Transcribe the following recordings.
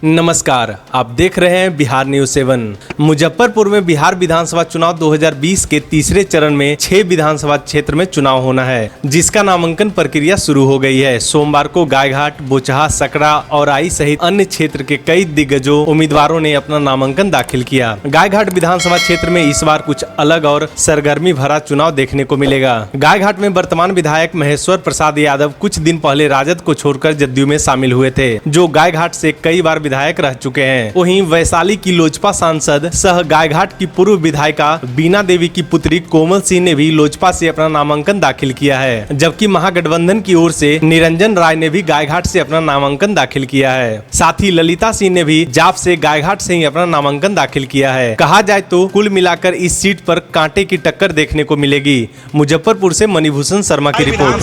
नमस्कार, आप देख रहे हैं बिहार न्यूज 7। मुजफ्फरपुर में बिहार विधानसभा चुनाव 2020 के तीसरे चरण में 6 विधानसभा क्षेत्र में चुनाव होना है, जिसका नामांकन प्रक्रिया शुरू हो गई है। सोमवार को गायघाट, बोचहा, सकरा और आई सहित अन्य क्षेत्र के कई दिग्गजों उम्मीदवारों ने अपना नामांकन दाखिल किया। गायघाट विधानसभा क्षेत्र में इस बार कुछ अलग और सरगर्मी भरा चुनाव देखने को मिलेगा। गायघाट में वर्तमान विधायक महेश्वर प्रसाद यादव कुछ दिन पहले राजद को छोड़कर जदयू में शामिल हुए थे, जो गायघाट से कई बार विधायक रह चुके हैं। वहीं वैशाली की लोजपा सांसद सह गायघाट की पूर्व विधायिका बीना देवी की पुत्री कोमल सिंह ने भी लोजपा से अपना नामांकन दाखिल किया है, जबकि महागठबंधन की ओर से निरंजन राय ने भी गायघाट से अपना नामांकन दाखिल किया है। साथ ही ललिता सिंह ने भी जाप से गायघाट से ही अपना नामांकन दाखिल किया है। कहा जाए तो कुल मिलाकर इस सीट पर कांटे की टक्कर देखने को मिलेगी। मुजफ्फरपुर से मणिभूषण शर्मा की रिपोर्ट।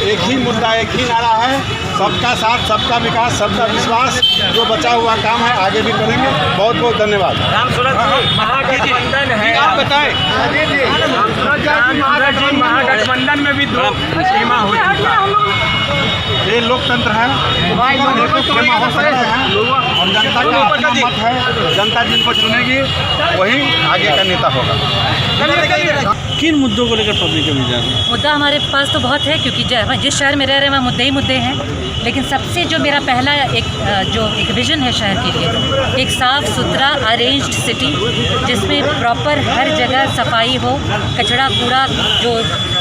एक ही मुद्दा, एक ही नारा है, सबका साथ, सबका विकास, सबका विश्वास। जो बचा हुआ काम है आगे भी करेंगे। बहुत बहुत धन्यवाद। महागठबंधन है, आप बताएं। महागठबंधन में भी 2 सीमा हो चुका है। ये लोकतंत्र है, सीमा हो सकता है और जनता का अपना मत है। जनता जिनको चुनेगी वही आगे का नेता होगा। किन मुद्दों को लेकर पब्लिक का विचार है? मुद्दा हमारे पास तो बहुत है, क्योंकि जिस शहर में रह रहे हैं वहाँ मुद्दे ही मुद्दे हैं। लेकिन सबसे जो मेरा पहला एक विज़न है शहर के लिए, एक साफ़ सुथरा अरेंज्ड सिटी, जिसमें प्रॉपर हर जगह सफाई हो, कचरा कूड़ा, जो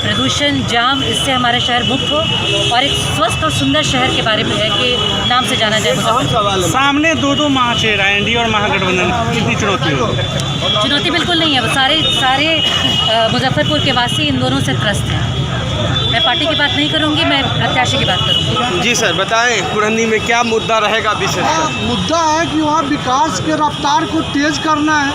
प्रदूषण जाम, इससे हमारा शहर मुक्त हो, और एक स्वस्थ और सुंदर शहर के बारे में है कि नाम से जाना जाए। सामने 2 महाचेहरा एनडीए और महागठबंधन, कितनी चुनौती हो? चुनौती बिल्कुल नहीं है। वो सारे मुजफ्फरपुर के वासी इन दोनों से त्रस्त हैं। मैं पार्टी की बात नहीं करूंगी, मैं प्रत्याशी की बात करूंगी। जी सर, बताएं कुरहनी में क्या मुद्दा रहेगा विशेष? मुद्दा है कि वहाँ विकास के रफ्तार को तेज करना है।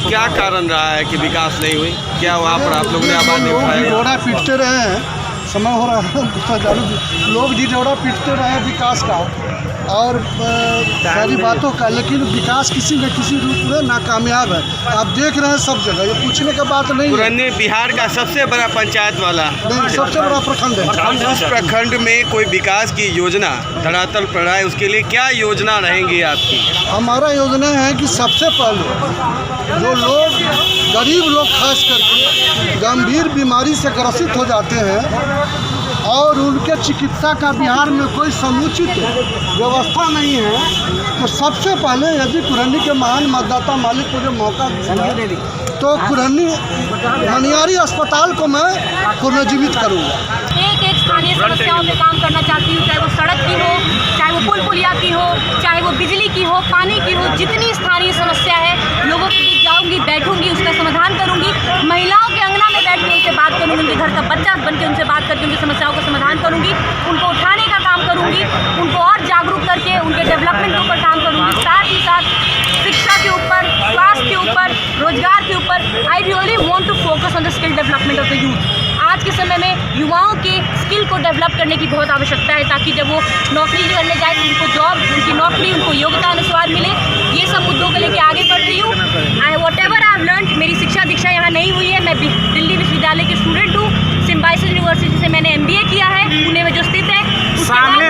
क्या कारण रहा है कि विकास नहीं हुई? क्या वहाँ पर आप लोगों ने आवाज नहीं उठाया? ढिढोरा पीटते रहे हैं, समय हो रहा है, लोग ढिढोरा पीटते रहे हैं विकास का और सारी बातों का, लेकिन विकास किसी न किसी रूप में नाकामयाब है। आप देख रहे हैं सब जगह, ये पूछने का बात नहीं है। कुरहनी बिहार का सबसे बड़ा पंचायत वाला, सबसे बड़ा प्रखंड है। उस प्रखंड में कोई विकास की योजना धरातल पर आए, उसके लिए क्या योजना रहेंगी आपकी? हमारा योजना है कि सबसे पहले जो लोग, गरीब लोग खास करके गंभीर बीमारी से ग्रसित हो जाते हैं और उनके चिकित्सा का बिहार में कोई समुचित व्यवस्था नहीं है, तो सबसे पहले यदि कुरहनी के महान मतदाता मालिक को जो मौका दिया तो कुरहनी मनियारी अस्पताल को मैं पुनर्जीवित करूँगा। एक स्थानीय समस्याओं में काम करना चाहती हूँ, चाहे वो सड़क की हो, चाहे वो पुल पुलिया की हो, चाहे वो बिजली की हो, पानी की हो। जितनी स्थानीय समस्या है लोगों के बीच जाऊँगी, बैठूंगी, उसका समाधान करूँगी। महिलाओं के अंगना में बैठ के उनसे बात करूँगी, उनके घर का बच्चा बन के उनसे बात करके उनकी समस्याओं का समाधान करूँगी, उनको उठाने का काम करूँगी, उनको और जागरूक करके उनके डेवलपमेंट के ऊपर काम करूँगी। साथ ही साथ शिक्षा के ऊपर, स्वास्थ्य के ऊपर, रोजगार के ऊपर। I really want to focus on the skill development of the youth. आज के समय में युवाओं के स्किल को डेवलप करने की बहुत आवश्यकता है, ताकि जब वो नौकरी करने जाए तो उनको जॉब, उनकी नौकरी उनको योग्यता अनुसार मिले। ये सब मुद्दों को लेकर आगे बढ़ रही हूँ। व्हाटएवर आई हैव लर्नड, मेरी शिक्षा दीक्षा यहाँ नहीं हुई है। मैं दिल्ली विश्वविद्यालय की स्टूडेंट हूँ। सिम्बायोसिस यूनिवर्सिटी से मैंने MBA किया है, पुणे में जो स्थित है। सामने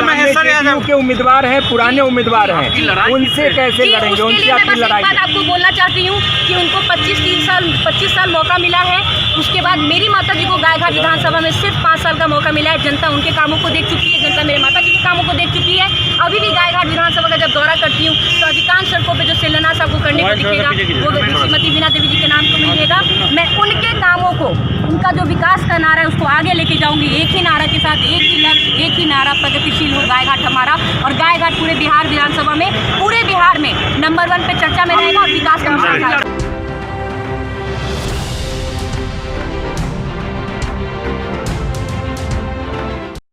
महेश्वर यादव के उम्मीदवार हैं, पुराने उम्मीदवार हैं, उनसे कैसे लड़ेंगे? उनसे आपकी लड़ाई? बात आपको बोलना चाहती हूँ कि उनको 25 साल मौका मिला है। उसके बाद मेरी माता जी को गायघाट विधानसभा में सिर्फ 5 साल का मौका मिला है। जनता उनके कामों को देख चुकी है, जनता मेरे माता जी के कामों को देख चुकी है। अभी भी गायघाट विधानसभा का जब दौरा करती हूँ तो अधिकांश सड़कों पे जो शिलान्यास आपको करने को दिखेगा वो श्रीमती बीना देवी जी के नाम को मिलेगा। मैं उनके कामों को, उनका जो विकास का नारा है उसको आगे लेके जाऊंगी। एक ही नारा के साथ, एक ही लक्ष्य, एक ही नारा, प्रगतिशील हो गायघाट हमारा। और गायघाट पूरे बिहार विधानसभा में, पूरे बिहार में नंबर 1 पे चर्चा में रहेगा और विकास का